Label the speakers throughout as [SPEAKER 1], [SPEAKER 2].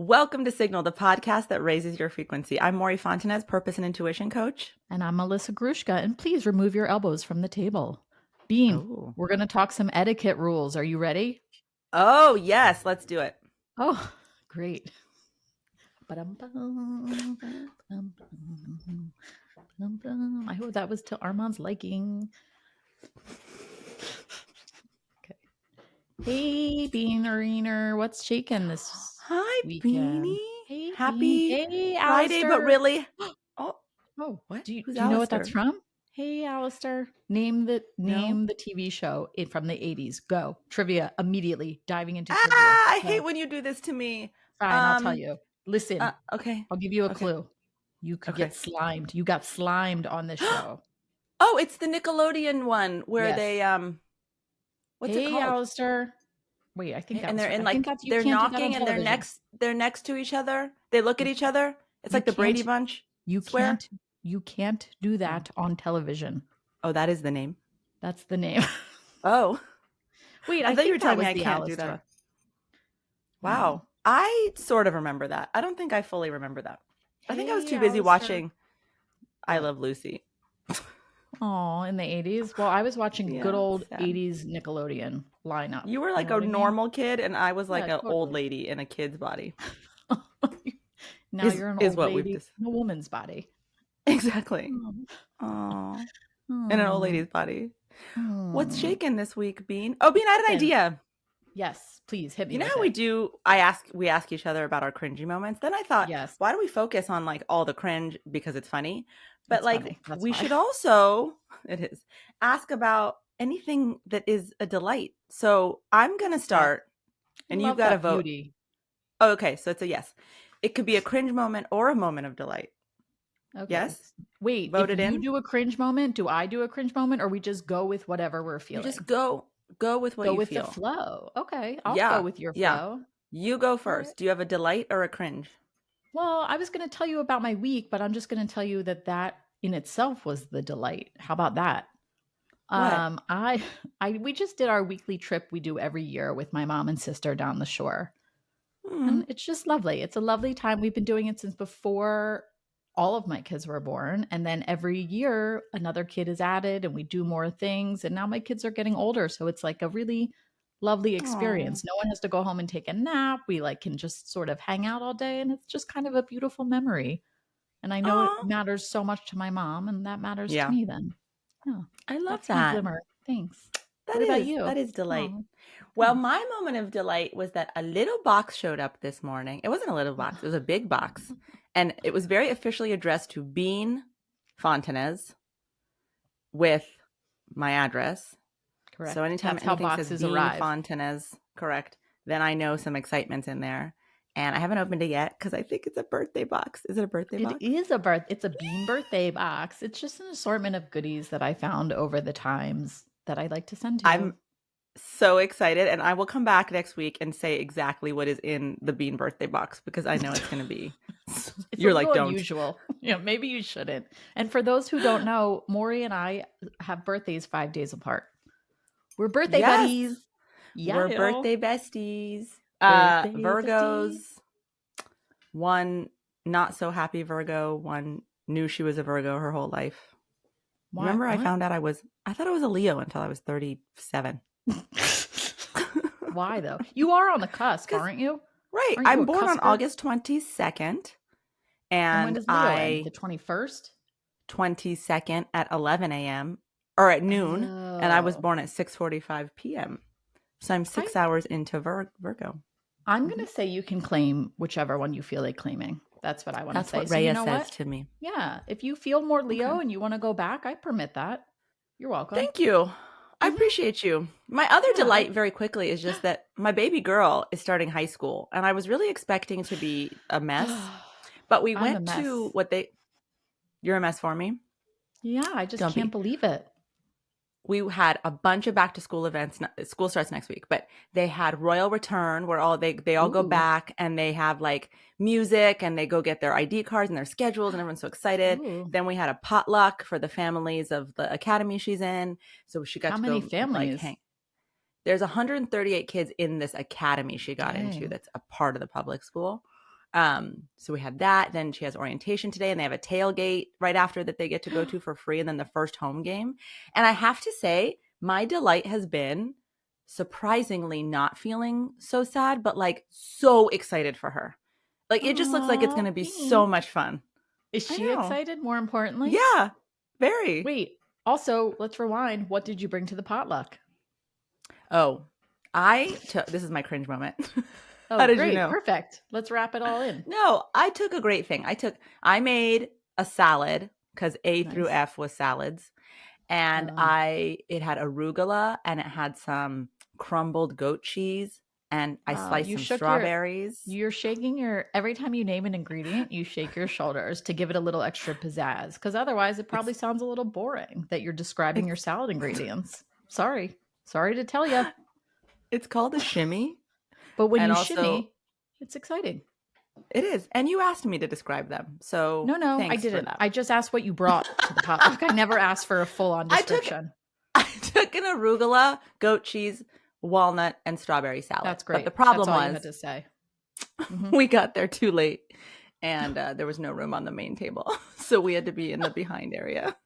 [SPEAKER 1] Welcome to Signal, the podcast that raises your frequency. I'm Mory Fontanez, purpose and intuition coach.
[SPEAKER 2] And I'm Melissa Grushka, and please remove your elbows from the table. Bean,
[SPEAKER 1] Oh.
[SPEAKER 2] we're going to talk some etiquette rules. Are you ready?
[SPEAKER 1] Oh, yes, let's do it.
[SPEAKER 2] Oh, great. I hope that was to Armand's liking. Okay. Hey, Beaneriner, what's shaking this
[SPEAKER 1] Hi,
[SPEAKER 2] weekend?
[SPEAKER 1] Beanie.
[SPEAKER 2] Hey,
[SPEAKER 1] Happy
[SPEAKER 2] Hey,
[SPEAKER 1] Friday,
[SPEAKER 2] Alistair.
[SPEAKER 1] but really.
[SPEAKER 2] Oh,
[SPEAKER 1] what?
[SPEAKER 2] Do you
[SPEAKER 1] Who's
[SPEAKER 2] know what
[SPEAKER 1] Alistair?
[SPEAKER 2] that's from? Hey, Alistair. Name the TV show from the 80s. Go. Trivia immediately. Diving into trivia.
[SPEAKER 1] I hate when you do this to me.
[SPEAKER 2] Fine, I'll tell you. Listen.
[SPEAKER 1] Okay.
[SPEAKER 2] I'll give you a clue. You could get slimed. You got slimed on this show.
[SPEAKER 1] Oh, it's the Nickelodeon one where they what's it called?
[SPEAKER 2] Alistair. Wait, I think
[SPEAKER 1] and they're in they're knocking and they're next to each other. They look at each other. It's like the Brady Bunch.
[SPEAKER 2] You can't do that on television.
[SPEAKER 1] Oh, that is the name.
[SPEAKER 2] That's the name.
[SPEAKER 1] Oh.
[SPEAKER 2] Wait,
[SPEAKER 1] I thought you were telling me I can't do that. Wow. I sort of remember that. I don't think I fully remember that. I think I was too busy watching I Love Lucy.
[SPEAKER 2] Oh, in the 80s? Well, I was watching good old 80s Nickelodeon lineup.
[SPEAKER 1] You were like a normal kid, and I was like an old lady in a kid's body.
[SPEAKER 2] Now you're an old lady in a woman's body.
[SPEAKER 1] Exactly. Oh. In an old lady's body. What's shaking this week, Bean? Oh, Bean, I had an idea.
[SPEAKER 2] Yes, please hit me.
[SPEAKER 1] You know how we do? We ask each other about our cringy moments. Then I thought, why do we focus on like all the cringe because it's funny? But we should also ask about anything that is a delight. So I'm gonna start, and you've got to vote. Oh, okay, so it's a yes. It could be a cringe moment or a moment of delight. Okay. Yes.
[SPEAKER 2] Wait, if you do a cringe moment, do I do a cringe moment, or we just go with whatever we're feeling?
[SPEAKER 1] You just go with what you feel.
[SPEAKER 2] Go with the flow. Okay, I'll go with your flow.
[SPEAKER 1] Yeah. You go first. Right. Do you have a delight or a cringe?
[SPEAKER 2] Well, I was going to tell you about my week, but I'm just going to tell you that in itself was the delight. How about that? What? We just did our weekly trip we do every year with my mom and sister down the shore. Mm-hmm. And it's just lovely. It's a lovely time. We've been doing it since before all of my kids were born. And then every year another kid is added and we do more things. And now my kids are getting older. So it's like a really lovely experience. Aww. No one has to go home and take a nap. We can just sort of hang out all day. And it's just kind of a beautiful memory. And I know it matters so much to my mom, and that matters to me then. Yeah.
[SPEAKER 1] I love that.
[SPEAKER 2] Glimmer. Thanks.
[SPEAKER 1] What about you? That is delight. Well, my moment of delight was that a little box showed up this morning. It wasn't a little box. It was a big box. And it was very officially addressed to Bean Fontanez with my address.
[SPEAKER 2] Correct.
[SPEAKER 1] So anytime anything says Bean Fontanez, correct, then I know some excitement's in there. And I haven't opened it yet because I think it's a birthday box. Is it a birthday box?
[SPEAKER 2] It is it's a Bean birthday box. It's just an assortment of goodies that I found over the times that I like to send to you.
[SPEAKER 1] I'm so excited, and I will come back next week and say exactly what is in the Bean birthday box because I know it's going to be.
[SPEAKER 2] You're like, don't. Unusual. Maybe you shouldn't. And for those who don't know, Mory and I have birthdays 5 days apart. We're birthday buddies.
[SPEAKER 1] Yeah, we're birthday besties. Virgos. One not so happy Virgo. One knew she was a Virgo her whole life. What? Remember, I found out I thought I was a Leo until I was 37.
[SPEAKER 2] Why though? You are on the cusp, aren't you?
[SPEAKER 1] Right. I'm born on August 22nd.
[SPEAKER 2] And when does Leo end? The 21st?
[SPEAKER 1] 22nd at 11 a.m. or at noon. Oh. And I was born at 6:45 p.m. So I'm 6 hours into Virgo.
[SPEAKER 2] I'm going to say you can claim whichever one you feel like claiming. That's what I want to say.
[SPEAKER 1] That's what Rhea says to me.
[SPEAKER 2] Yeah. If you feel more Leo and you want to go back, I permit that. You're welcome.
[SPEAKER 1] Thank you. I appreciate you. My other delight very quickly is just that my baby girl is starting high school. And I was really expecting to be a mess. But we went to You're a mess for me?
[SPEAKER 2] Yeah. I just can't believe it.
[SPEAKER 1] We had a bunch of back to school events. School starts next week, but they had Royal Return where they all go back and they have like music and they go get their ID cards and their schedules and everyone's so excited. Ooh. Then we had a potluck for the families of the academy she's in. So she got
[SPEAKER 2] How many families?
[SPEAKER 1] There's 138 kids in this academy she got into that's a part of the public school. So we had that. Then she has orientation today, and they have a tailgate right after that they get to go to for free, and then the first home game. And I have to say, my delight has been surprisingly not feeling so sad, but like so excited for her. Like it just looks like it's going to be so much fun.
[SPEAKER 2] Is she excited, more importantly?
[SPEAKER 1] Yeah, very.
[SPEAKER 2] Wait, also, let's rewind. What did you bring to the potluck?
[SPEAKER 1] Oh, this is my cringe moment.
[SPEAKER 2] Oh, how did great. You know? Perfect. Let's wrap it all in.
[SPEAKER 1] No, I took a great thing. I made a salad because A through F was salads. And it had arugula and it had some crumbled goat cheese. And I sliced some strawberries.
[SPEAKER 2] You're shaking every time you name an ingredient, you shake your shoulders to give it a little extra pizzazz. Because otherwise it probably sounds a little boring that you're describing your salad ingredients. Sorry to tell you.
[SPEAKER 1] It's called a shimmy.
[SPEAKER 2] But when you shimmy, it's exciting.
[SPEAKER 1] It is. And you asked me to describe them. So
[SPEAKER 2] no, I didn't. I just asked what you brought to the potluck. I never asked for a full-on description.
[SPEAKER 1] I took an arugula, goat cheese, walnut, and strawberry salad.
[SPEAKER 2] That's great.
[SPEAKER 1] But the problem
[SPEAKER 2] That's all
[SPEAKER 1] was
[SPEAKER 2] you had to say.
[SPEAKER 1] We got there too late and there was no room on the main table. So we had to be in the behind area.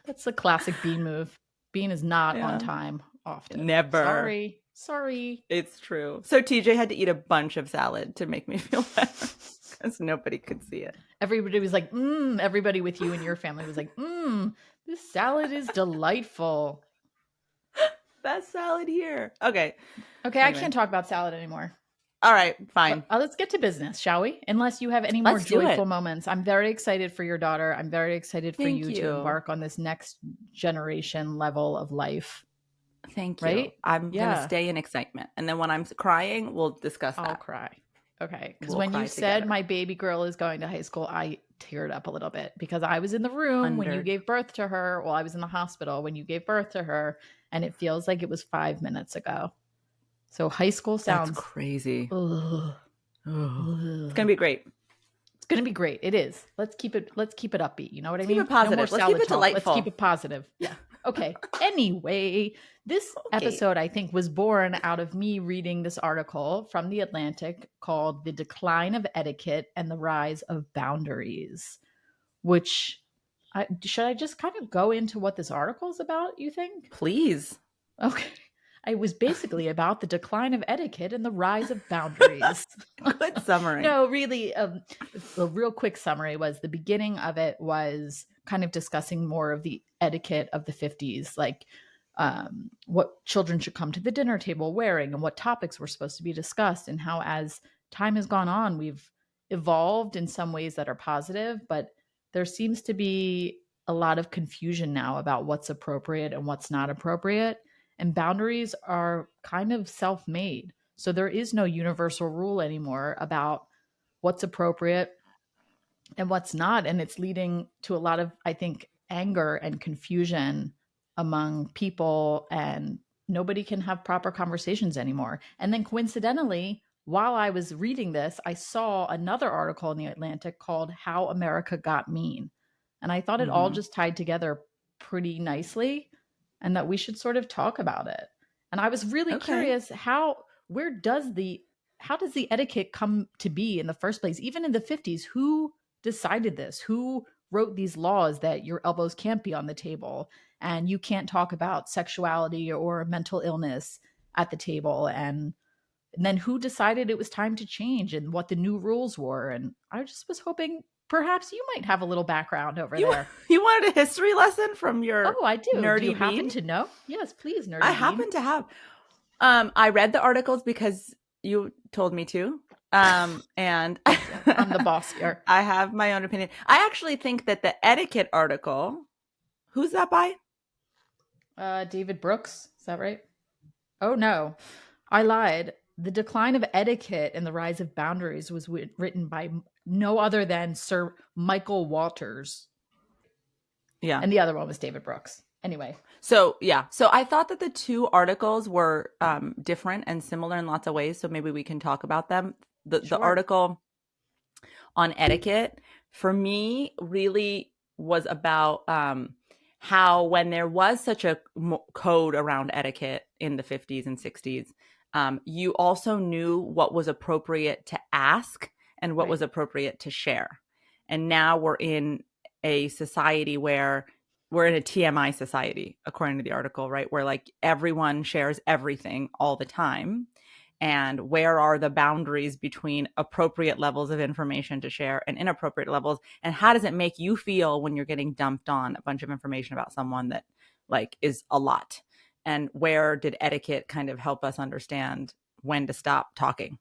[SPEAKER 2] That's the classic Bean move. Bean is not on time often.
[SPEAKER 1] Never.
[SPEAKER 2] Sorry.
[SPEAKER 1] It's true. So TJ had to eat a bunch of salad to make me feel better because nobody could see it.
[SPEAKER 2] Everybody was like, everybody with you and your family was like, this salad is delightful.
[SPEAKER 1] Best salad here. Okay.
[SPEAKER 2] Anyway. I can't talk about salad anymore.
[SPEAKER 1] All right, fine.
[SPEAKER 2] Let's get to business, shall we? Unless you have any more joyful moments. I'm very excited for your daughter. I'm very excited for you to embark on this next generation level of life.
[SPEAKER 1] Thank you. Right? I'm going to stay in excitement. And then when I'm crying, we'll discuss that.
[SPEAKER 2] I'll cry. Okay. Because when you said my baby girl is going to high school, I teared up a little bit because I was in the room when you gave birth to her. Well, I was in the hospital when you gave birth to her. And it feels like it was 5 minutes ago. So high school sounds
[SPEAKER 1] crazy. It's going to be great.
[SPEAKER 2] It's going to be great. It is. Let's keep it upbeat. You know what I mean?
[SPEAKER 1] Keep it positive.
[SPEAKER 2] No more
[SPEAKER 1] Let's keep it delightful.
[SPEAKER 2] Let's keep it positive. Yeah. Okay. Anyway, this episode, I think, was born out of me reading this article from The Atlantic called The Decline of Etiquette and the Rise of Boundaries, which should I just kind of go into what this article is about, you think?
[SPEAKER 1] Please.
[SPEAKER 2] Okay. It was basically about the decline of etiquette and the rise of boundaries.
[SPEAKER 1] Good summary.
[SPEAKER 2] No, really, a real quick summary was the beginning of it was kind of discussing more of the etiquette of the 50s, like what children should come to the dinner table wearing and what topics were supposed to be discussed, and how as time has gone on, we've evolved in some ways that are positive, but there seems to be a lot of confusion now about what's appropriate and what's not appropriate. And boundaries are kind of self-made. So there is no universal rule anymore about what's appropriate and what's not. And it's leading to a lot of, I think, anger and confusion among people, and nobody can have proper conversations anymore. And then coincidentally, while I was reading this, I saw another article in The Atlantic called How America Got Mean. And I thought it all just tied together pretty nicely, and that we should sort of talk about it. And I was really curious, how does the etiquette come to be in the first place? Even in the 50s, who decided this? Who wrote these laws that your elbows can't be on the table and you can't talk about sexuality or mental illness at the table? And then who decided it was time to change and what the new rules were? And I just was hoping perhaps you might have a little background over there.
[SPEAKER 1] You wanted a history lesson from your
[SPEAKER 2] I do.
[SPEAKER 1] Nerdy
[SPEAKER 2] do you
[SPEAKER 1] bean?
[SPEAKER 2] Happen to know? Yes, please, nerdy
[SPEAKER 1] I
[SPEAKER 2] bean.
[SPEAKER 1] happen to have. I read the articles because you told me to. And
[SPEAKER 2] I'm the boss here.
[SPEAKER 1] I have my own opinion. I actually think that the etiquette article, who's that by?
[SPEAKER 2] David Brooks. Is that right? Oh, no. I lied. The Decline of Etiquette and the Rise of Boundaries was written by no other than Sir Michael Walters.
[SPEAKER 1] Yeah.
[SPEAKER 2] And the other one was David Brooks. Anyway.
[SPEAKER 1] So, yeah. So I thought that the two articles were different and similar in lots of ways. So maybe we can talk about them. The article on etiquette, for me, really was about how when there was such a code around etiquette in the 50s and 60s, You also knew what was appropriate to ask and what
[SPEAKER 2] Right.
[SPEAKER 1] was appropriate to share. And now we're in a society where we're in a TMI society, according to the article, right? Where like everyone shares everything all the time. And where are the boundaries between appropriate levels of information to share and inappropriate levels? And how does it make you feel when you're getting dumped on a bunch of information about someone that like is a lot? And where did etiquette kind of help us understand when to stop talking?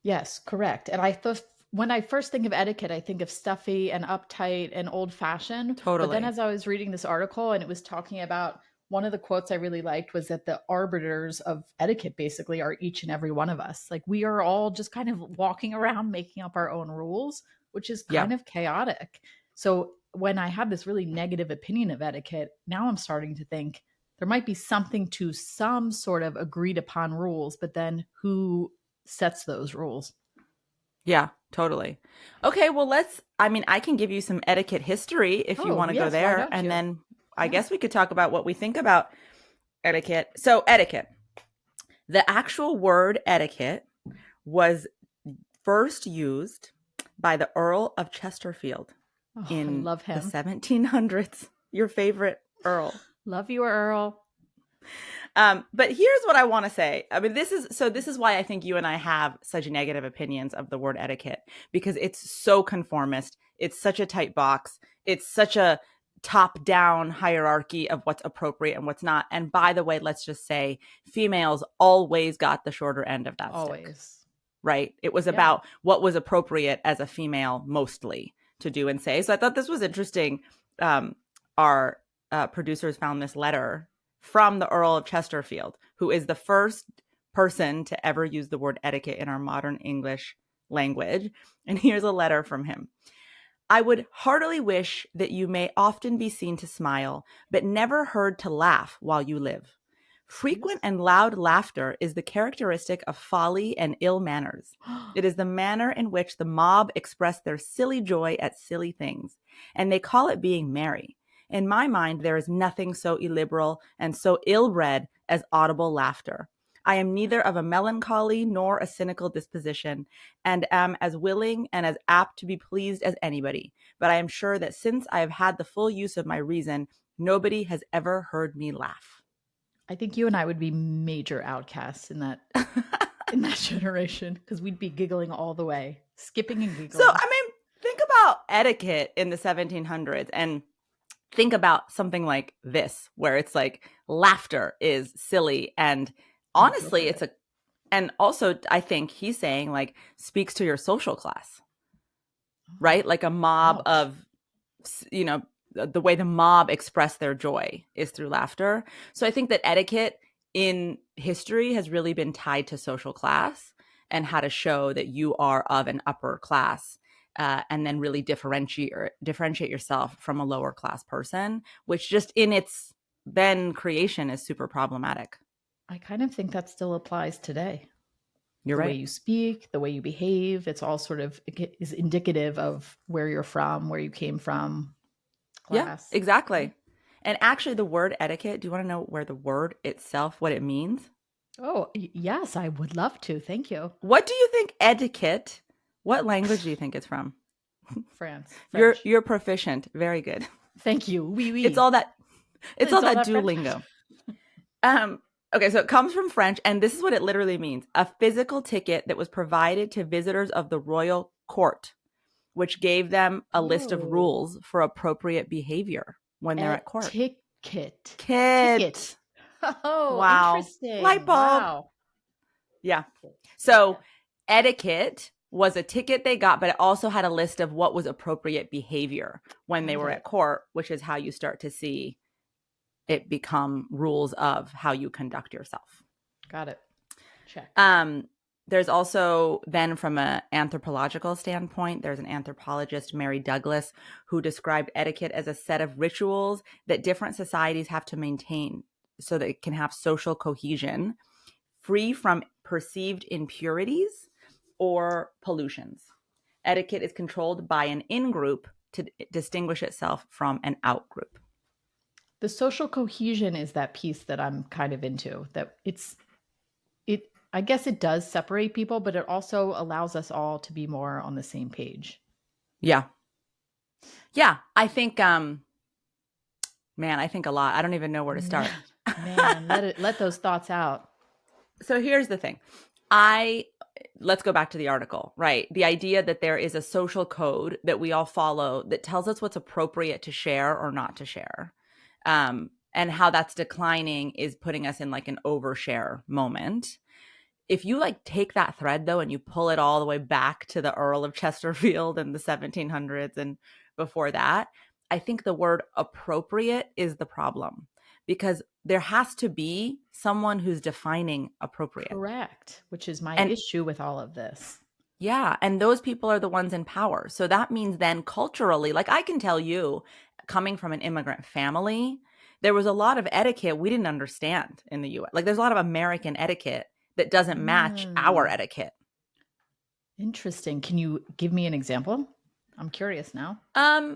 [SPEAKER 2] Yes, correct. And I thought when I first think of etiquette, I think of stuffy and uptight and old fashioned. But then
[SPEAKER 1] Totally.
[SPEAKER 2] as I was reading this article and it was talking about one of the quotes I really liked was that the arbiters of etiquette basically are each and every one of us. Like we are all just kind of walking around making up our own rules, which is
[SPEAKER 1] Yeah.
[SPEAKER 2] kind of chaotic. So when I had this really negative opinion of etiquette, now I'm starting to think there might be something to some sort of agreed upon rules, but then who sets those rules?
[SPEAKER 1] Yeah, totally. Okay, well, I can give you some etiquette history if you
[SPEAKER 2] Oh,
[SPEAKER 1] want to go
[SPEAKER 2] yes, why
[SPEAKER 1] there.
[SPEAKER 2] don't
[SPEAKER 1] And
[SPEAKER 2] you?
[SPEAKER 1] then I
[SPEAKER 2] Yeah.
[SPEAKER 1] guess we could talk about what we think about etiquette. So, etiquette, the actual word etiquette was first used by the Earl of Chesterfield
[SPEAKER 2] Oh, I
[SPEAKER 1] in
[SPEAKER 2] love
[SPEAKER 1] the
[SPEAKER 2] him.
[SPEAKER 1] 1700s. Your favorite Earl.
[SPEAKER 2] Love you, Earl.
[SPEAKER 1] But here's what I want to say. I mean, this is why I think you and I have such negative opinions of the word etiquette, because it's so conformist. It's such a tight box. It's such a top down hierarchy of what's appropriate and what's not. And by the way, let's just say females always got the shorter end of that stick,
[SPEAKER 2] Always.
[SPEAKER 1] right? It was
[SPEAKER 2] Yeah.
[SPEAKER 1] about what was appropriate as a female mostly to do and say. So I thought this was interesting. Our producers found this letter from the Earl of Chesterfield, who is the first person to ever use the word etiquette in our modern English language. And here's a letter from him. I would heartily wish that you may often be seen to smile, but never heard to laugh while you live. Frequent
[SPEAKER 2] Jesus.
[SPEAKER 1] and loud laughter is the characteristic of folly and ill manners. It is the manner in which the mob express their silly joy at silly things, and they call it being merry. In my mind, there is nothing so illiberal and so ill-bred as audible laughter. I am neither of a melancholy nor a cynical disposition, and am as willing and as apt to be pleased as anybody. But I am sure that since I have had the full use of my reason, nobody has ever heard me laugh.
[SPEAKER 2] I think you and I would be major outcasts in that generation because we'd be giggling all the way, skipping and
[SPEAKER 1] So,
[SPEAKER 2] giggling.
[SPEAKER 1] I mean, think about etiquette in the 1700s and think about something like this, where it's like laughter is silly. And honestly,
[SPEAKER 2] Inappropriate.
[SPEAKER 1] and also I think he's saying like speaks to your social class,
[SPEAKER 2] Oh,
[SPEAKER 1] right? Like a mob
[SPEAKER 2] ouch.
[SPEAKER 1] of, you know, the way the mob express their joy is through laughter. So I think that etiquette in history has really been tied to social class and how to show that you are of an upper class, and then really differentiate yourself from a lower class person, which just in its then creation is super problematic.
[SPEAKER 2] I kind of think that still applies today.
[SPEAKER 1] You're
[SPEAKER 2] The way
[SPEAKER 1] right.
[SPEAKER 2] you speak, the way you behave, it's all sort of is indicative of where you're from, where you came from,
[SPEAKER 1] Yeah,
[SPEAKER 2] class. Yeah.
[SPEAKER 1] exactly. And actually, the word etiquette, do you want to know where the word itself, what it means?
[SPEAKER 2] Oh, yes, I would love to. Thank you.
[SPEAKER 1] What do you think etiquette, what language do you think it's from?
[SPEAKER 2] France,
[SPEAKER 1] You're
[SPEAKER 2] French.
[SPEAKER 1] you're proficient. Very good.
[SPEAKER 2] Thank you. Oui,
[SPEAKER 1] It's
[SPEAKER 2] oui.
[SPEAKER 1] all that it's
[SPEAKER 2] It's
[SPEAKER 1] all
[SPEAKER 2] all
[SPEAKER 1] that
[SPEAKER 2] that French.
[SPEAKER 1] Duolingo. Um okay, so it comes from French and this is what it literally means. A physical ticket that was provided to visitors of the royal court, which gave them a list of
[SPEAKER 2] Oh,
[SPEAKER 1] rules for appropriate behavior when they're at court.
[SPEAKER 2] etiquette. Ticket.
[SPEAKER 1] Kit.
[SPEAKER 2] Oh,
[SPEAKER 1] Wow. Light
[SPEAKER 2] interesting.
[SPEAKER 1] bulb.
[SPEAKER 2] Wow.
[SPEAKER 1] Yeah. So
[SPEAKER 2] Ticket.
[SPEAKER 1] etiquette was a ticket they got, but it also had a list of what was appropriate behavior when they
[SPEAKER 2] Got
[SPEAKER 1] were at
[SPEAKER 2] it.
[SPEAKER 1] court, which is how you start to see it become rules of how you conduct yourself.
[SPEAKER 2] Got it. Check.
[SPEAKER 1] Um, there's also then from an anthropological standpoint, there's an anthropologist, Mary Douglas, who described etiquette as a set of rituals that different societies have to maintain so that it can have social cohesion, free from perceived impurities or pollutions. Etiquette is controlled by an in-group to distinguish itself from an out-group.
[SPEAKER 2] The social cohesion is that piece that I'm kind of into, that I guess it does separate people, but it also allows us all to be more on the same page.
[SPEAKER 1] Yeah. Yeah. I think, man, I think a lot. I don't even know where to start.
[SPEAKER 2] Man, let those thoughts out.
[SPEAKER 1] So here's the thing. Let's go back to the article, right? The idea that there is a social code that we all follow that tells us what's appropriate to share or not to share. And how that's declining is putting us in like an overshare moment. If you like take that thread though and you pull it all the way back to the Earl of Chesterfield in the 1700s and before that, I think the word appropriate is the problem, because there has to be someone who's defining appropriate.
[SPEAKER 2] Correct, which is my issue with all of this.
[SPEAKER 1] Yeah, and those people are the ones in power. So that means then culturally, like I can tell you, coming from an immigrant family, there was a lot of etiquette we didn't understand in the US. Like there's a lot of American etiquette that doesn't match our etiquette.
[SPEAKER 2] Interesting. Can you give me an example? I'm curious now.
[SPEAKER 1] I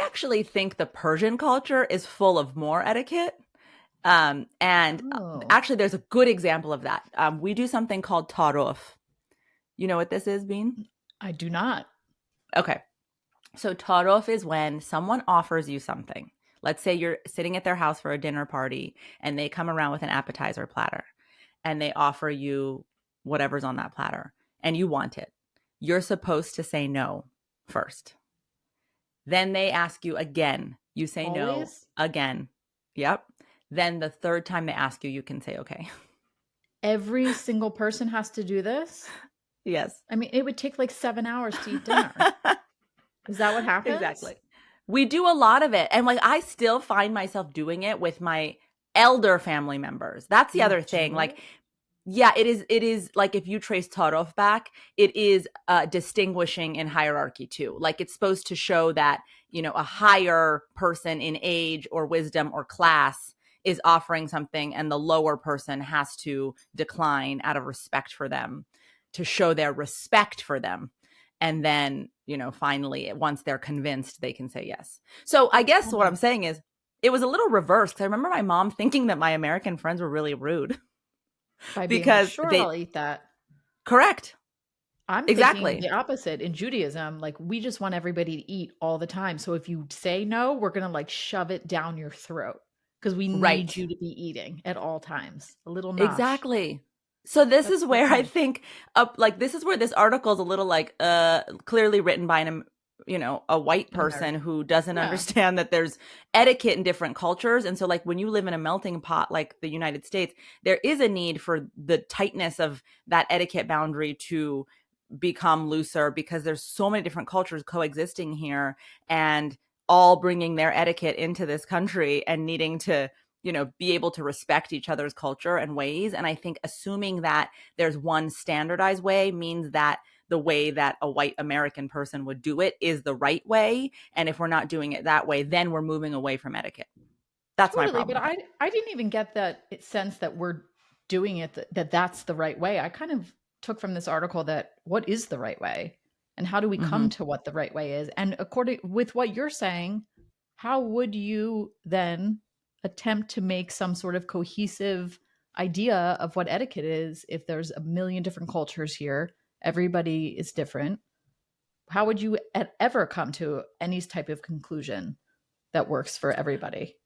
[SPEAKER 1] actually think the Persian culture is full of more etiquette. Actually, there's a good example of that. We do something called taruf. You know what this is, Bean?
[SPEAKER 2] I do not.
[SPEAKER 1] Okay. So taruf is when someone offers you something. Let's say you're sitting at their house for a dinner party and they come around with an appetizer platter and they offer you whatever's on that platter and you want it. You're supposed to say no first. Then they ask you again. You say
[SPEAKER 2] Always?
[SPEAKER 1] No again. Yep. Then the third time they ask you, you can say okay.
[SPEAKER 2] Every single person has to do this?
[SPEAKER 1] Yes.
[SPEAKER 2] I mean, it would take like 7 hours to eat dinner. Is that what happens?
[SPEAKER 1] Exactly. We do a lot of it. And like, I still find myself doing it with my elder family members. That's the other thing. Like, yeah, it is like if you trace Tarov back, it is distinguishing in hierarchy too. Like it's supposed to show that, you know, a higher person in age or wisdom or class is offering something and the lower person has to decline out of respect for them, to show their respect for them. And then, you know, finally, once they're convinced, they can say yes. So I guess what I'm saying is it was a little reversed. I remember my mom thinking that my American friends were really rude.
[SPEAKER 2] By being like, sure, I'll eat that.
[SPEAKER 1] Correct.
[SPEAKER 2] I'm thinking the opposite in Judaism. Like, we just want everybody to eat all the time. So if you say no, we're going to like shove it down your throat because we need you to be eating at all times. A little nosh.
[SPEAKER 1] Exactly. So this is where I think, like, this is where this article is a little like clearly written by a white person who doesn't understand that there's etiquette in different cultures. And so like when you live in a melting pot like the United States, there is a need for the tightness of that etiquette boundary to become looser because there's so many different cultures coexisting here and all bringing their etiquette into this country and needing to, you know, be able to respect each other's culture and ways. And I think assuming that there's one standardized way means that the way that a white American person would do it is the right way. And if we're not doing it that way, then we're moving away from etiquette. That's my problem.
[SPEAKER 2] But I didn't even get that sense that we're doing it, that's the right way. I kind of took from this article that what is the right way and how do we come to what the right way is? And according with what you're saying, how would you then attempt to make some sort of cohesive idea of what etiquette is if there's a million different cultures here? Everybody is different. How would you ever come to any type of conclusion that works for everybody?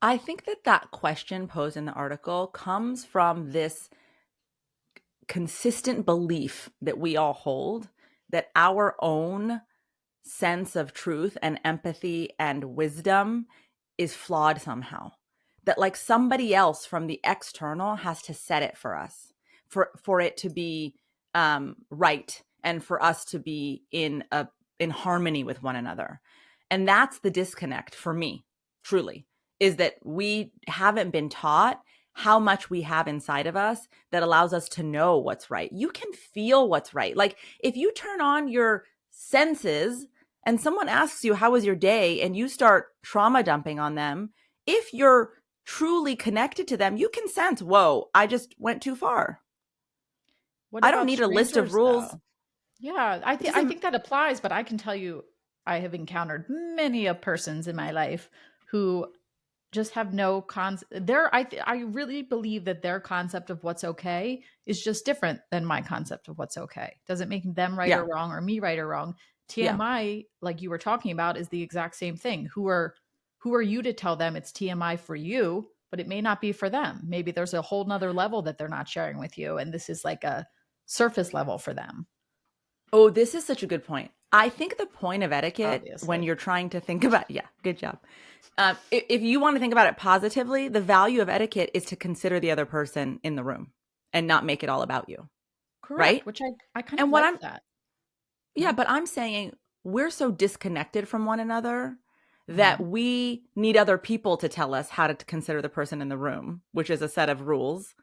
[SPEAKER 1] I think that question posed in the article comes from this consistent belief that we all hold that our own sense of truth and empathy and wisdom is flawed somehow. That like somebody else from the external has to set it for us, for it to be right and for us to be in harmony with one another. And that's the disconnect for me, truly, is that we haven't been taught how much we have inside of us that allows us to know what's right. You can feel what's right. Like if you turn on your senses and someone asks you, how was your day? And you start trauma dumping on them, if you're truly connected to them, you can sense, whoa, I just went too far. I don't need a list of rules.
[SPEAKER 2] Though? Yeah, I think that applies, but I can tell you I have encountered many of persons in my life who just have no I really believe that their concept of what's okay is just different than my concept of what's okay. Doesn't make them right or
[SPEAKER 1] Yeah.
[SPEAKER 2] wrong or me right or wrong.
[SPEAKER 1] Yeah.
[SPEAKER 2] TMI, like you were talking about, is the exact same thing. Who are you to tell them it's TMI for you, but it may not be for them. Maybe there's a whole nother level that they're not sharing with you, and this is like a surface level for them.
[SPEAKER 1] Oh, this is such a good point. I think the point of etiquette when
[SPEAKER 2] Obviously.
[SPEAKER 1] you're trying to think about, yeah, good job. If you want to think about it positively, the value of etiquette is to consider the other person in the room and not make it all about you.
[SPEAKER 2] Correct,
[SPEAKER 1] Right.
[SPEAKER 2] which I kind of
[SPEAKER 1] And what
[SPEAKER 2] like
[SPEAKER 1] I'm,
[SPEAKER 2] that.
[SPEAKER 1] yeah,
[SPEAKER 2] Yeah.
[SPEAKER 1] but I'm saying we're so disconnected from one another that
[SPEAKER 2] Mhm.
[SPEAKER 1] we need other people to tell us how to consider the person in the room, which is a set of rules,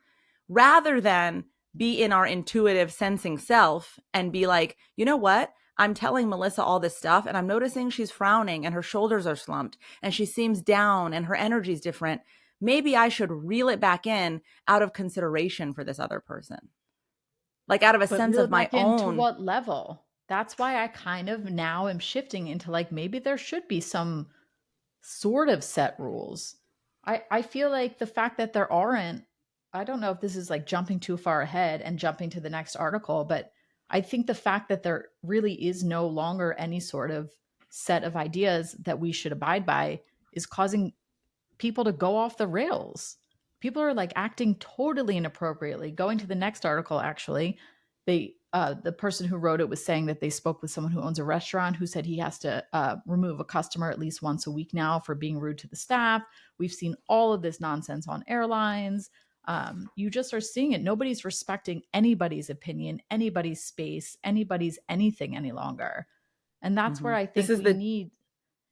[SPEAKER 1] rather than be in our intuitive sensing self and be like, you know what? I'm telling Melissa all this stuff and I'm noticing she's frowning and her shoulders are slumped and she seems down and her energy's different. Maybe I should reel it back in out of consideration for this other person, like out of a
[SPEAKER 2] But
[SPEAKER 1] sense
[SPEAKER 2] reel
[SPEAKER 1] of
[SPEAKER 2] it
[SPEAKER 1] my
[SPEAKER 2] back into
[SPEAKER 1] own.
[SPEAKER 2] what level? That's why I kind of now am shifting into like maybe there should be some sort of set rules. I feel like the fact that there aren't, I don't know if this is like jumping too far ahead and jumping to the next article, but I think the fact that there really is no longer any sort of set of ideas that we should abide by is causing people to go off the rails. People are like acting totally inappropriately. Going to the next article, actually, the person who wrote it was saying that they spoke with someone who owns a restaurant who said he has to remove a customer at least once a week now for being rude to the staff. We've seen all of this nonsense on airlines. You just are seeing it. Nobody's respecting anybody's opinion, anybody's space, anybody's anything any longer. And that's where
[SPEAKER 1] Mhm.
[SPEAKER 2] I
[SPEAKER 1] This
[SPEAKER 2] think
[SPEAKER 1] is
[SPEAKER 2] we
[SPEAKER 1] the
[SPEAKER 2] need,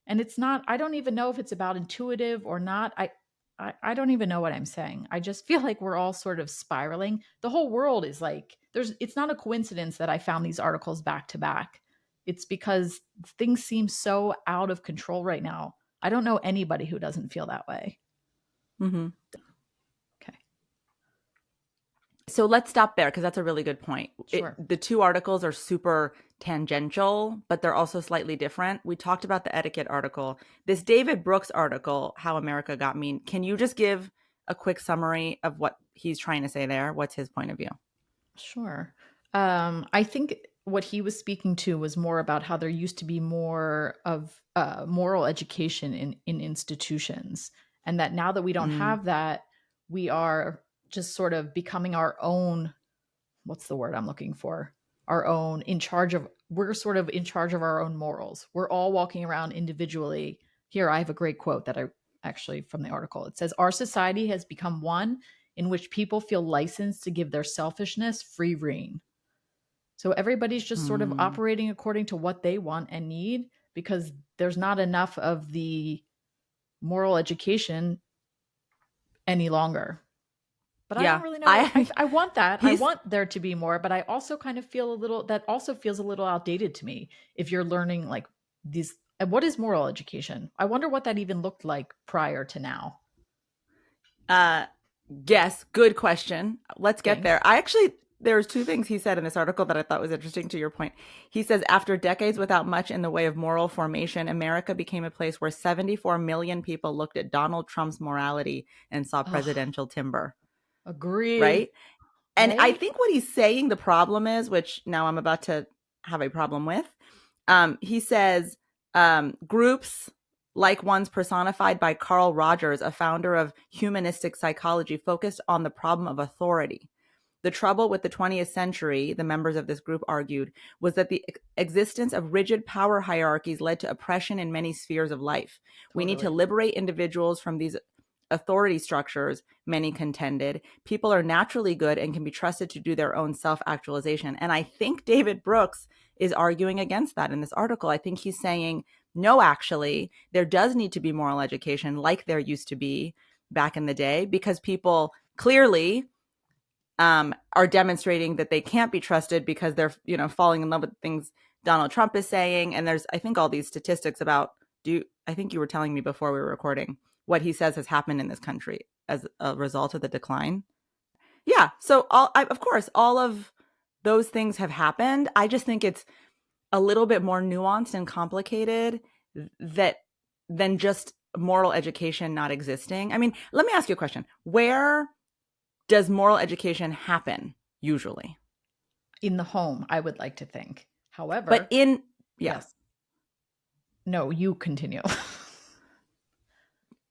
[SPEAKER 2] and it's not, I don't even know if it's about intuitive or not. I don't even know what I'm saying. I just feel like we're all sort of spiraling. The whole world is like, it's not a coincidence that I found these articles back to back. It's because things seem so out of control right now. I don't know anybody who doesn't feel that way.
[SPEAKER 1] Mhm.
[SPEAKER 2] Okay.
[SPEAKER 1] So let's stop there because that's a really good point.
[SPEAKER 2] Sure.
[SPEAKER 1] The two articles are super tangential, but they're also slightly different. We talked about the etiquette article. This David Brooks article, How America Got Mean. Can you just give a quick summary of what he's trying to say there? What's his point of view?
[SPEAKER 2] Sure. I think what he was speaking to was more about how there used to be more of moral education in institutions, and that now that we don't
[SPEAKER 1] Mm,
[SPEAKER 2] have that, we are just sort of becoming our own. What's the word I'm looking for? Our own in charge of. We're sort of in charge of our own morals. We're all walking around individually. Here, I have a great quote that I actually from the article. It says, "Our society has become one in which people feel licensed to give their selfishness free rein." So everybody's just sort of
[SPEAKER 1] mm.
[SPEAKER 2] operating according to what they want and need because there's not enough of the moral education any longer. But I don't
[SPEAKER 1] Yeah,
[SPEAKER 2] really know.
[SPEAKER 1] I
[SPEAKER 2] I want that. I
[SPEAKER 1] he's
[SPEAKER 2] want there to be more, but I also kind of feel a little, that also feels a little outdated to me. If you're learning like these, and what is moral education? I wonder what that even looked like prior to now.
[SPEAKER 1] uh Yes, good question. Let's get
[SPEAKER 2] Thanks.
[SPEAKER 1] there. There's two things he said in this article that I thought was interesting to your point. He says, after decades without much in the way of moral formation, America became a place where 74 million people looked at Donald Trump's morality and saw
[SPEAKER 2] Oh,
[SPEAKER 1] presidential timber,
[SPEAKER 2] agreed.
[SPEAKER 1] right? And I
[SPEAKER 2] Right?
[SPEAKER 1] think what he's saying the problem is, which now I'm about to have a problem with, he says groups like ones personified by Carl Rogers, a founder of humanistic psychology, focused on the problem of authority. The trouble with the 20th century, the members of this group argued, was that the existence of rigid power hierarchies led to oppression in many spheres of life. We need to
[SPEAKER 2] Totally.
[SPEAKER 1] liberate individuals from these authority structures, many contended. People are naturally good and can be trusted to do their own self actualization. And I think David Brooks is arguing against that in this article. I think he's saying, no, actually, there does need to be moral education like there used to be back in the day because people clearly are demonstrating that they can't be trusted because they're, falling in love with things Donald Trump is saying. And there's, I think, all these statistics about, I think you were telling me before we were recording what he says has happened in this country as a result of the decline. Yeah. So of course, all of those things have happened. I just think it's a little bit more nuanced and complicated that than just moral education not existing. I mean, let me ask you a question. Where does moral education happen usually?
[SPEAKER 2] In the home, I would like to think.
[SPEAKER 1] But
[SPEAKER 2] However, yes. No, you continue.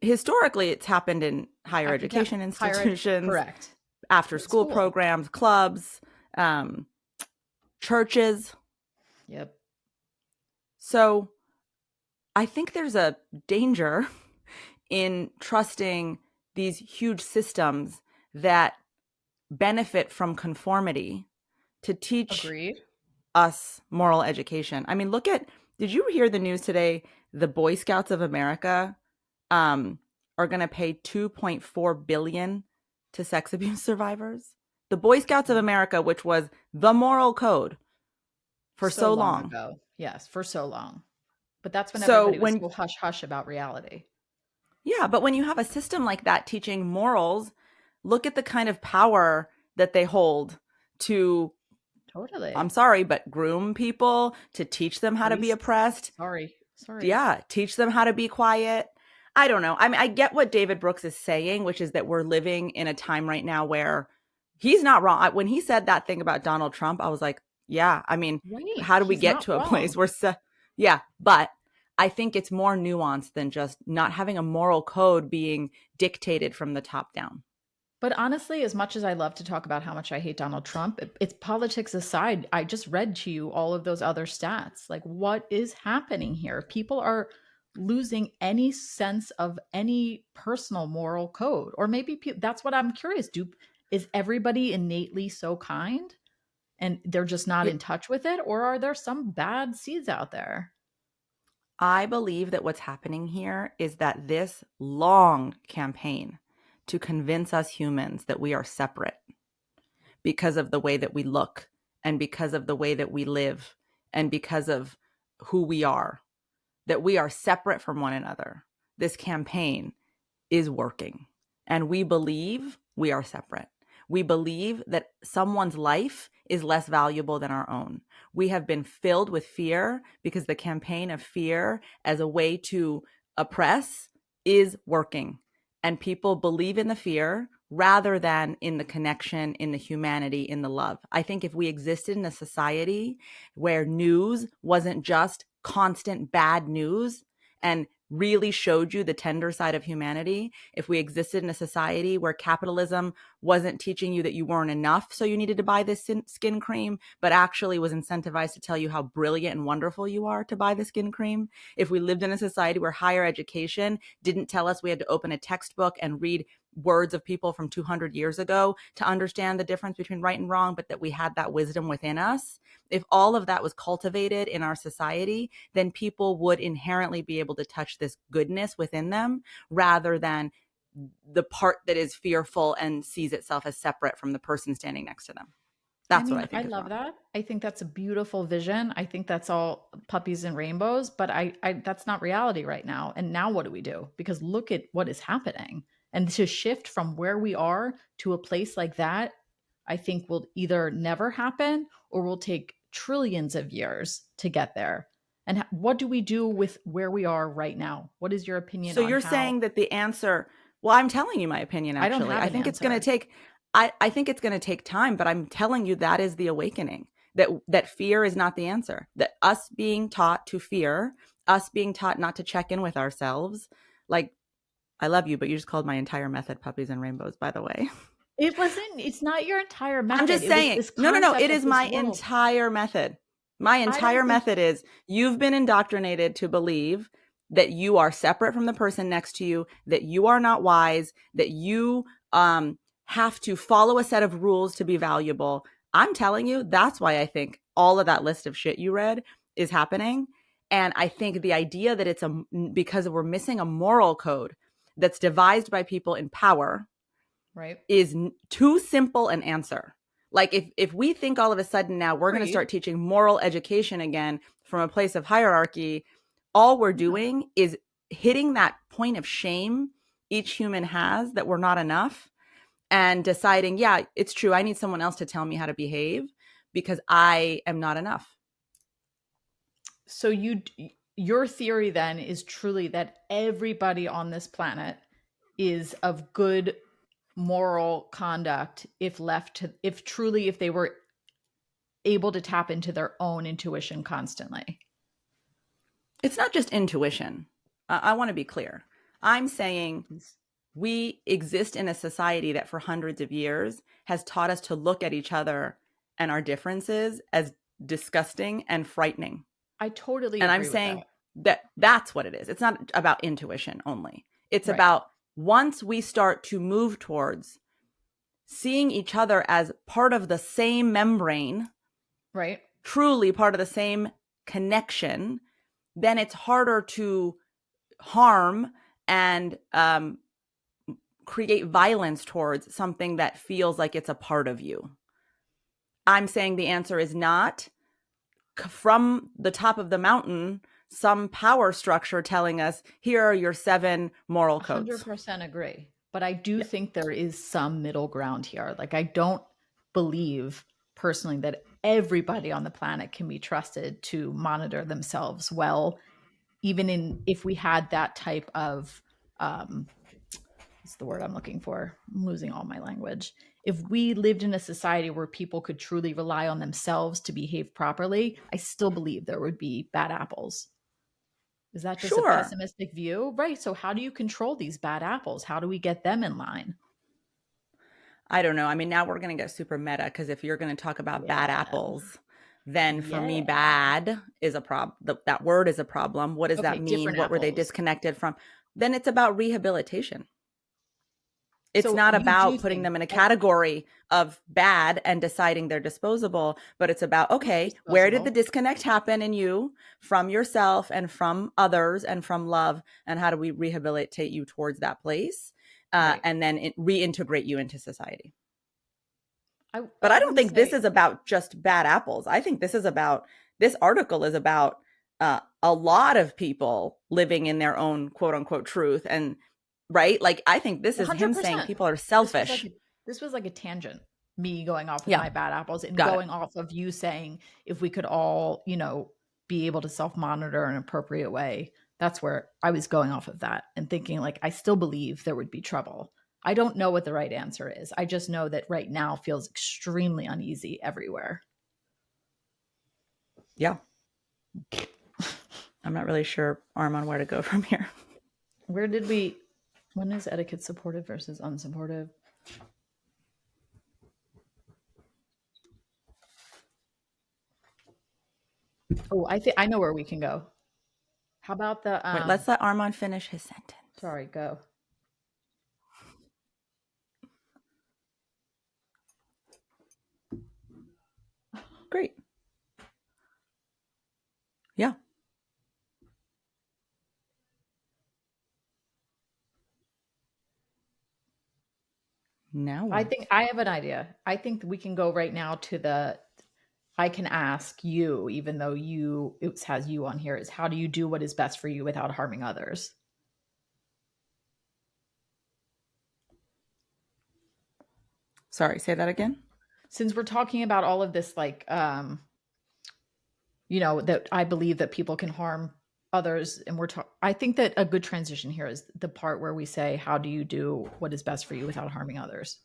[SPEAKER 1] Historically, it's happened in higher education institutions,
[SPEAKER 2] correct.
[SPEAKER 1] after school programs, clubs, churches.
[SPEAKER 2] Yep.
[SPEAKER 1] So I think there's a danger in trusting these huge systems that benefit from conformity to teach us moral education. I mean, did you hear the news today? The Boy Scouts of America are going to pay $2.4 billion to sex abuse survivors. The Boy Scouts of America, which was the moral code for so long
[SPEAKER 2] ago. Yes, for so long. But that's when everybody was so hush hush about reality.
[SPEAKER 1] Yeah, but when you have a system like that teaching morals, look at the kind of power that they hold to I'm sorry, but groom people, to teach them how to be oppressed.
[SPEAKER 2] Sorry.
[SPEAKER 1] Yeah, teach them how to be quiet. I don't know. I mean, I get what David Brooks is saying, which is that we're living in a time right now where he's not wrong. When he said that thing about Donald Trump, I was like, yeah, I mean, how do we get to a place where, yeah, but I think it's more nuanced than just not having a moral code being dictated from the top down.
[SPEAKER 2] But honestly, as much as I love to talk about how much I hate Donald Trump, it's politics aside. I just read to you all of those other stats. Like, what is happening here? People are losing any sense of any personal moral code. Or maybe that's what I'm curious. Is everybody innately so kind and they're just not in touch with it? Or are there some bad seeds out there?
[SPEAKER 1] I believe that what's happening here is that this long campaign to convince us humans that we are separate because of the way that we look and because of the way that we live and because of who we are, that we are separate from one another. This campaign is working, and we believe we are separate. We believe that someone's life is less valuable than our own. We have been filled with fear because the campaign of fear as a way to oppress is working. And people believe in the fear rather than in the connection, in the humanity, in the love. I think if we existed in a society where news wasn't just constant bad news and really showed you the tender side of humanity, if we existed in a society where capitalism wasn't teaching you that you weren't enough, so you needed to buy this skin cream, but actually was incentivized to tell you how brilliant and wonderful you are to buy the skin cream, if we lived in a society where higher education didn't tell us we had to open a textbook and read words of people from 200 years ago to understand the difference between right and wrong, but that we had that wisdom within us, if all of that was cultivated in our society, then people would inherently be able to touch this goodness within them rather than the part that is fearful and sees itself as separate from the person standing next to them. That's what I think.
[SPEAKER 2] I love that. I think that's a beautiful vision. I think that's all puppies and rainbows, but I that's not reality right now. And now what do we do? Because look at what is happening. And to shift from where we are to a place like that, I think will either never happen or will take trillions of years to get there. And what do we do with where we are right now? What is your opinion?
[SPEAKER 1] So you're saying that the answer, well, I'm telling you my opinion, actually.
[SPEAKER 2] I don't have
[SPEAKER 1] I think it's going to take, I think it's going to take time, but I'm telling you that is the awakening, that fear is not the answer, that us being taught to fear, us being taught not to check in with ourselves. Like, I love you, but you just called my entire method puppies and rainbows, by the way.
[SPEAKER 2] It's not your entire method.
[SPEAKER 1] I'm just saying, no, it is my entire method. My entire method is you've been indoctrinated to believe that you are separate from the person next to you, that you are not wise, that you have to follow a set of rules to be valuable. I'm telling you, that's why I think all of that list of shit you read is happening. And I think the idea that it's because we're missing a moral code that's devised by people in power,
[SPEAKER 2] right,
[SPEAKER 1] is too simple an answer. Like if we think all of a sudden now we're going to start teaching moral education again from a place of hierarchy, all we're doing is hitting that point of shame each human has that we're not enough and deciding, yeah, it's true, I need someone else to tell me how to behave because I am not enough.
[SPEAKER 2] So your theory then is truly that everybody on this planet is of good moral conduct if they were able to tap into their own intuition constantly.
[SPEAKER 1] It's not just intuition. I want to be clear. I'm saying we exist in a society that for hundreds of years has taught us to look at each other and our differences as disgusting and frightening.
[SPEAKER 2] I totally
[SPEAKER 1] and
[SPEAKER 2] agree
[SPEAKER 1] I'm
[SPEAKER 2] with
[SPEAKER 1] saying
[SPEAKER 2] that.
[SPEAKER 1] that's what it is. It's not about intuition only. It's
[SPEAKER 2] Right.
[SPEAKER 1] about once we start to move towards seeing each other as part of the same membrane,
[SPEAKER 2] right,
[SPEAKER 1] truly part of the same connection, then it's harder to harm and create violence towards something that feels like it's a part of you. I'm saying the answer is not from the top of the mountain some power structure telling us, here are your 7 moral codes.
[SPEAKER 2] 100% agree. But I do think there is some middle ground here. Like, I don't believe personally that everybody on the planet can be trusted to monitor themselves well, even if we had that type of, what's the word I'm looking for? I'm losing all my language. If we lived in a society where people could truly rely on themselves to behave properly, I still believe there would be bad apples. Is that just a pessimistic view? Right. So how do you control these bad apples? How do we get them in line?
[SPEAKER 1] I don't know. I mean, now we're going to get super meta because if you're going to talk about bad apples, then for me, bad is a problem. That word is a problem. What does that mean? What were they disconnected from? Then it's about rehabilitation. It's not about putting them in a category of bad and deciding they're disposable, but it's about, okay, where did the disconnect happen in you from yourself and from others and from love? And how do we rehabilitate you towards that place? And then reintegrate you into society. But I don't think this is about just bad apples. I think this article is about a lot of people living in their own quote unquote truth. And right? Like, I think this is 100%. Him saying people are selfish.
[SPEAKER 2] This was like a tangent, me going off of my bad apples and going off of you saying if we could all, be able to self-monitor in an appropriate way. That's where I was going off of that and thinking, like, I still believe there would be trouble. I don't know what the right answer is. I just know that right now feels extremely uneasy everywhere.
[SPEAKER 1] Yeah. I'm not really sure, Armand, where to go from here.
[SPEAKER 2] When is etiquette supportive versus unsupportive? Oh, I know where we can go. How about the
[SPEAKER 1] wait, let's let Armand finish his sentence.
[SPEAKER 2] Sorry, go.
[SPEAKER 1] Great. Yeah. Now what?
[SPEAKER 2] I think I have an idea. I think we can go right now to I can ask you, even though it has you on here, is how do you do what is best for you without harming others?
[SPEAKER 1] Sorry, say that again.
[SPEAKER 2] Since we're talking about all of this, like, that I believe that people can harm others, and I think that a good transition here is the part where we say, how do you do what is best for you without harming others?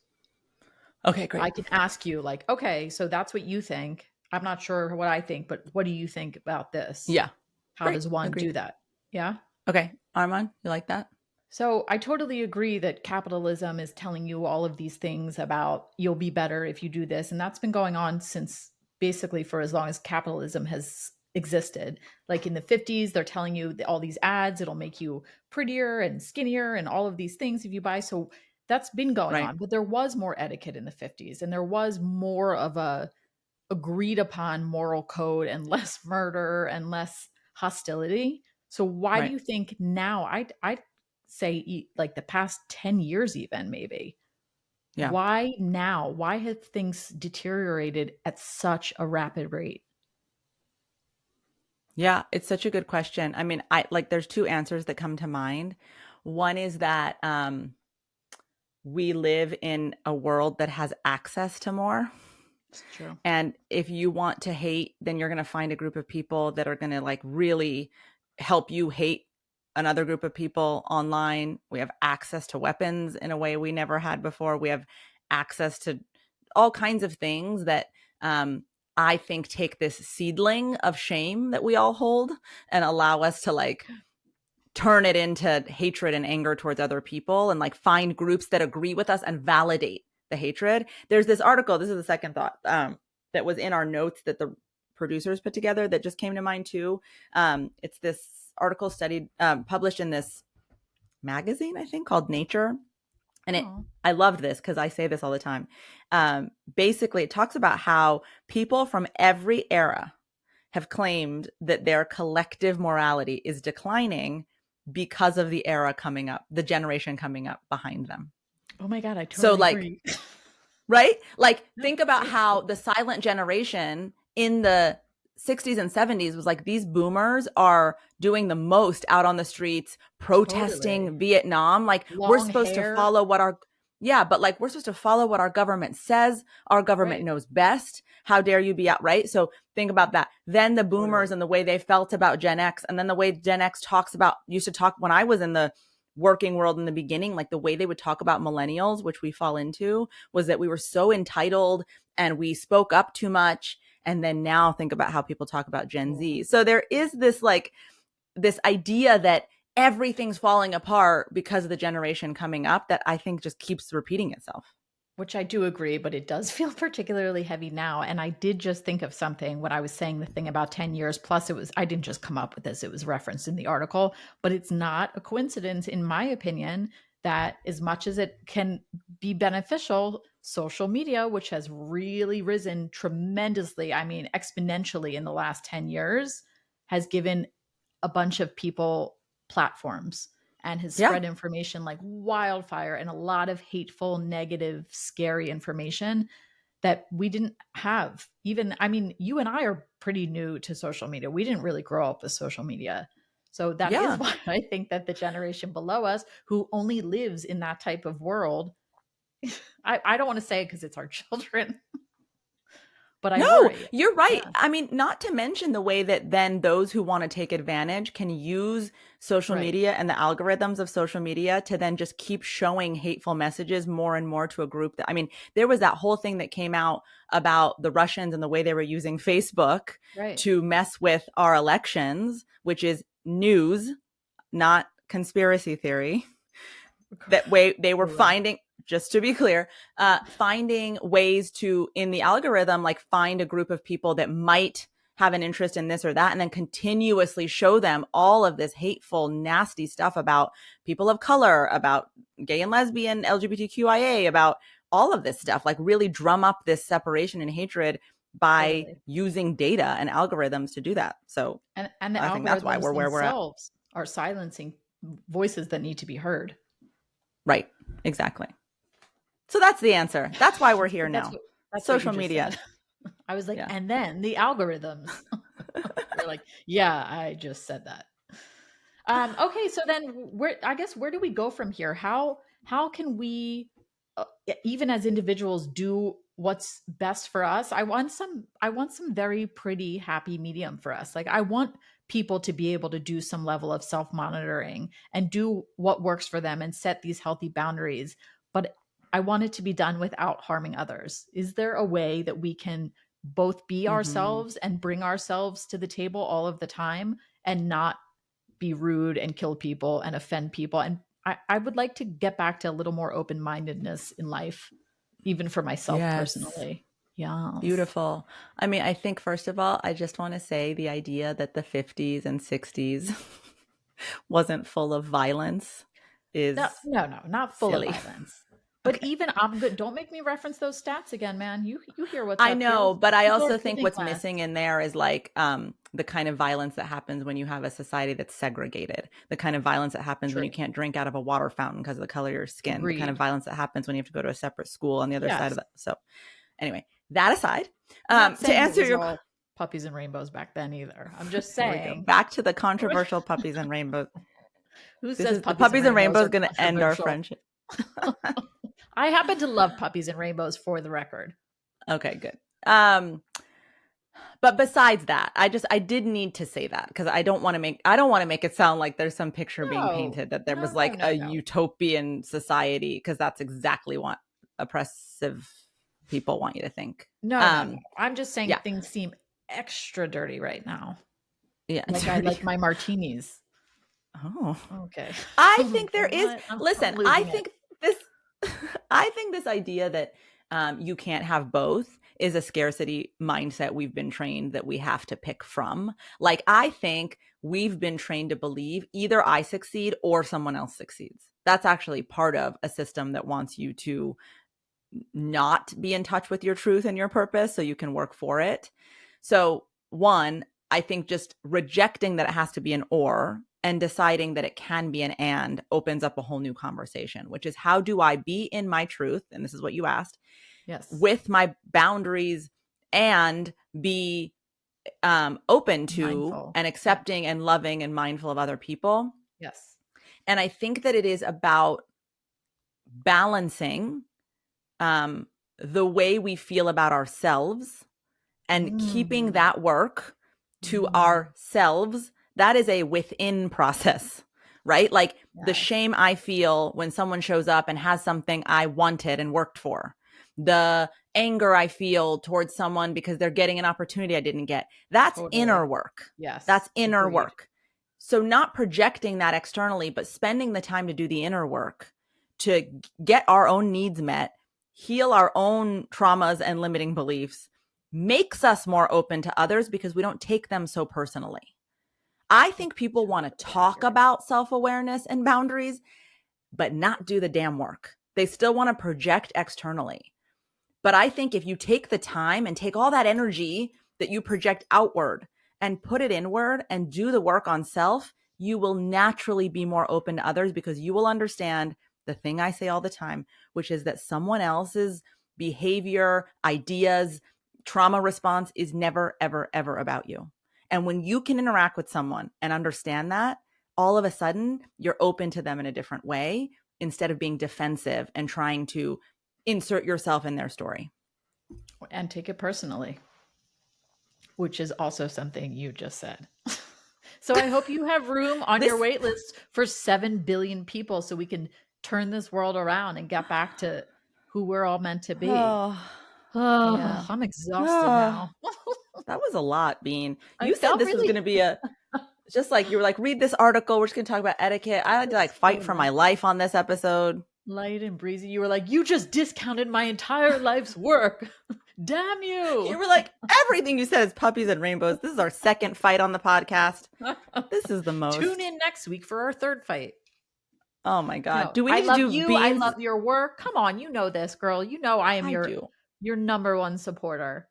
[SPEAKER 1] Okay, great.
[SPEAKER 2] I can ask you, like, okay, so that's what you think. I'm not sure what I think, but what do you think about this?
[SPEAKER 1] Yeah.
[SPEAKER 2] How does one do that? Yeah.
[SPEAKER 1] Okay. Armand, you like that?
[SPEAKER 2] So I totally agree that capitalism is telling you all of these things about you'll be better if you do this. And that's been going on since basically for as long as capitalism has existed. Like in the 50s, they're telling you all these ads, it'll make you prettier and skinnier and all of these things if you buy. So that's been going on. But there was more etiquette in the 50s and there was more of a agreed upon moral code and less murder and less hostility. So why do you think now I'd say like the past 10 years even maybe? Yeah. Why now? Why have things deteriorated at such a rapid rate?
[SPEAKER 1] Yeah, it's such a good question. I mean, there's two answers that come to mind. One is that we live in a world that has access to more.
[SPEAKER 2] It's true.
[SPEAKER 1] And if you want to hate, then you're going to find a group of people that are going to like really help you hate another group of people online. We have access to weapons in a way we never had before. We have access to all kinds of things that I think take this seedling of shame that we all hold and allow us to like turn it into hatred and anger towards other people and like find groups that agree with us and validate the hatred. There's this article, this is the second thought, that was in our notes that the producers put together that just came to mind too. It's this article published in this magazine, I think, called Nature. And I loved this because I say this all the time. Basically, it talks about how people from every era have claimed that their collective morality is declining because of the era coming up, the generation coming up behind them.
[SPEAKER 2] Oh my God, I totally agree.
[SPEAKER 1] Right? Like, think about how the silent generation in the 60s and 70s was like, these boomers are doing the most out on the streets, protesting Vietnam. Like, we're supposed to follow what our government says. Our government knows best. How dare you be out, right? So think about that. Then the boomers and the way they felt about Gen X, and then the way Gen X used to talk when I was in the working world in the beginning, like the way they would talk about millennials, which we fall into, was that we were so entitled and we spoke up too much. And then now think about how people talk about Gen Z. So there is this idea that everything's falling apart because of the generation coming up that I think just keeps repeating itself.
[SPEAKER 2] Which I do agree, but it does feel particularly heavy now. And I did just think of something when I was saying the thing about 10 years plus. I didn't just come up with this, it was referenced in the article, but it's not a coincidence, in my opinion, that as much as it can be beneficial, social media, which has really risen tremendously, I mean, exponentially in the last 10 years, has given a bunch of people platforms and has spread information like wildfire and a lot of hateful, negative, scary information that we didn't have. Even, I mean, you and I are pretty new to social media. We didn't really grow up with social media. So that is why I think that the generation below us who only lives in that type of world, I don't want to say it because it's our children. But I worry.
[SPEAKER 1] You're right. Yeah. I mean, not to mention the way that then those who want to take advantage can use social media and the algorithms of social media to then just keep showing hateful messages more and more to a group that, I mean, there was that whole thing that came out about the Russians and the way they were using Facebook to mess with our elections, which is news, not conspiracy theory. That way they were finding, just to be clear, finding ways to, in the algorithm, like find a group of people that might have an interest in this or that, and then continuously show them all of this hateful, nasty stuff about people of color, about gay and lesbian, LGBTQIA, about all of this stuff, like really drum up this separation and hatred by using data and algorithms to do that. So,
[SPEAKER 2] and the I think that's why we're where we're at. Are silencing voices that need to be heard.
[SPEAKER 1] Right. Exactly. So that's the answer. That's why we're here now. That's social media.
[SPEAKER 2] I was like, and then the algorithms. You're like, yeah, I just said that. Okay, so then where do we go from here? How can we, even as individuals, do what's best for us? I want some very pretty happy medium for us. Like, I want people to be able to do some level of self-monitoring and do what works for them and set these healthy boundaries. But I want it to be done without harming others. Is there a way that we can both be ourselves and bring ourselves to the table all of the time and not be rude and kill people and offend people? And I would like to get back to a little more open-mindedness in life, even for myself personally. Yeah.
[SPEAKER 1] Beautiful. I mean, I think first of all, I just want to say the idea that the 50s and 60s wasn't full of violence is
[SPEAKER 2] no, not full of violence. But even I'm good. Don't make me reference those stats again, man. You hear what's
[SPEAKER 1] I know, but I also think what's missing in there is like the kind of violence that happens when you have a society that's segregated. The kind of violence that happens when you can't drink out of a water fountain because of the color of your skin. Agreed. The kind of violence that happens when you have to go to a separate school on the other side of that. So anyway, that aside, to answer your
[SPEAKER 2] puppies and rainbows back then either. I'm just saying.
[SPEAKER 1] Back to the controversial puppies and rainbows. Who says puppies and rainbows going to end our friendship?
[SPEAKER 2] I happen to love puppies and rainbows, for the record.
[SPEAKER 1] Okay, good. But besides that, I did need to say that because I don't want to make it sound like there's some picture being
[SPEAKER 2] No.
[SPEAKER 1] painted that there
[SPEAKER 2] No,
[SPEAKER 1] was
[SPEAKER 2] no,
[SPEAKER 1] like
[SPEAKER 2] no,
[SPEAKER 1] a
[SPEAKER 2] no.
[SPEAKER 1] utopian society, because that's exactly what oppressive people want you to think.
[SPEAKER 2] No, no, no. I'm just saying
[SPEAKER 1] Yeah.
[SPEAKER 2] things seem extra dirty right now.
[SPEAKER 1] Yeah.
[SPEAKER 2] Like I like my martinis.
[SPEAKER 1] Oh.
[SPEAKER 2] Okay.
[SPEAKER 1] I
[SPEAKER 2] You
[SPEAKER 1] think
[SPEAKER 2] know
[SPEAKER 1] there is,
[SPEAKER 2] what? I'm
[SPEAKER 1] listen, I
[SPEAKER 2] losing it.
[SPEAKER 1] think this, I think this idea that you can't have both is a scarcity mindset we've been trained that we have to pick from. Like, I think we've been trained to believe either I succeed or someone else succeeds. That's actually part of a system that wants you to not be in touch with your truth and your purpose so you can work for it. So, one, I think just rejecting that it has to be an or and deciding that it can be an and opens up a whole new conversation, which is, how do I be in my truth? And this is what you asked,
[SPEAKER 2] Yes.
[SPEAKER 1] with my boundaries, and be open to
[SPEAKER 2] Mindful.
[SPEAKER 1] and
[SPEAKER 2] Yeah.
[SPEAKER 1] accepting and loving and mindful of other people.
[SPEAKER 2] Yes.
[SPEAKER 1] And I think that it is about balancing the way we feel about ourselves and keeping
[SPEAKER 2] Mm.
[SPEAKER 1] that work to
[SPEAKER 2] Mm.
[SPEAKER 1] ourselves. That is a within process, right? Like the
[SPEAKER 2] Yes.
[SPEAKER 1] shame I feel when someone shows up and has something I wanted and worked for, the anger I feel towards someone because they're getting an opportunity I didn't get. That's
[SPEAKER 2] Totally.
[SPEAKER 1] inner work. That's
[SPEAKER 2] Yes.
[SPEAKER 1] inner
[SPEAKER 2] Agreed.
[SPEAKER 1] work. So not projecting that externally, but spending the time to do the inner work to get our own needs met, heal our own traumas and limiting beliefs, makes us more open to others because we don't take them so personally. I think
[SPEAKER 2] That's
[SPEAKER 1] people want to
[SPEAKER 2] totally
[SPEAKER 1] talk
[SPEAKER 2] accurate.
[SPEAKER 1] about self-awareness and boundaries, but not do the damn work. They still want to project externally. But I think if you take the time and take all that energy that you project outward and put it inward and do the work on self, you will naturally be more open to others, because you will understand the thing I say all the time, which is that someone else's behavior, ideas, trauma response is never, ever, ever about you. And when you can interact with someone and understand that, all of a sudden you're open to them in a different way, instead of being defensive and trying to insert yourself in their story.
[SPEAKER 2] And take it personally, which is also something you just said. So I hope you have room on your
[SPEAKER 1] This,
[SPEAKER 2] wait list for 7 billion people so we can turn this world around and get back to who we're all meant to be.
[SPEAKER 1] oh,
[SPEAKER 2] Oh,
[SPEAKER 1] yeah.
[SPEAKER 2] I'm exhausted
[SPEAKER 1] Oh,
[SPEAKER 2] now.
[SPEAKER 1] that was a lot, Bean.
[SPEAKER 2] I
[SPEAKER 1] You said
[SPEAKER 2] felt
[SPEAKER 1] this was going
[SPEAKER 2] really
[SPEAKER 1] to be just like, you were like, read this article. We're just going to talk about etiquette. I had to like
[SPEAKER 2] so
[SPEAKER 1] fight for my life on this episode.
[SPEAKER 2] light and breezy. You were like, you just discounted my entire life's work. Damn
[SPEAKER 1] You
[SPEAKER 2] you.
[SPEAKER 1] were like, everything you said is puppies and rainbows. This is our second fight on the podcast. This is the
[SPEAKER 2] Tune
[SPEAKER 1] most.
[SPEAKER 2] in next week for our third fight.
[SPEAKER 1] Oh my God.
[SPEAKER 2] No,
[SPEAKER 1] Do we
[SPEAKER 2] I
[SPEAKER 1] need to
[SPEAKER 2] love
[SPEAKER 1] do
[SPEAKER 2] you. I
[SPEAKER 1] Beans?
[SPEAKER 2] love your work. Come on, you know this, girl. You know I am
[SPEAKER 1] I
[SPEAKER 2] your
[SPEAKER 1] do.
[SPEAKER 2] number one supporter.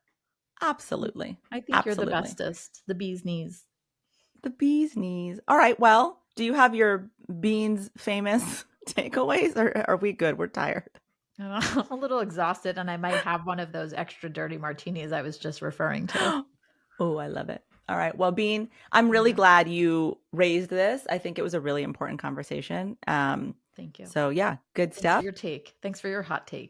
[SPEAKER 1] Absolutely.
[SPEAKER 2] I think you're the
[SPEAKER 1] Absolutely.
[SPEAKER 2] bestest. The bee's knees.
[SPEAKER 1] The bee's knees. All right. Well, do you have your Beans famous takeaways, or are we good? We're tired.
[SPEAKER 2] I'm a little exhausted, and I might have one of those extra dirty martinis I was just referring to.
[SPEAKER 1] Oh, I love it. All right. Well, Bean, I'm really
[SPEAKER 2] Yeah.
[SPEAKER 1] glad you raised this. I think it was a really important conversation.
[SPEAKER 2] Thank you.
[SPEAKER 1] So yeah, good
[SPEAKER 2] Thanks for
[SPEAKER 1] stuff.
[SPEAKER 2] your take. Thanks for your hot take.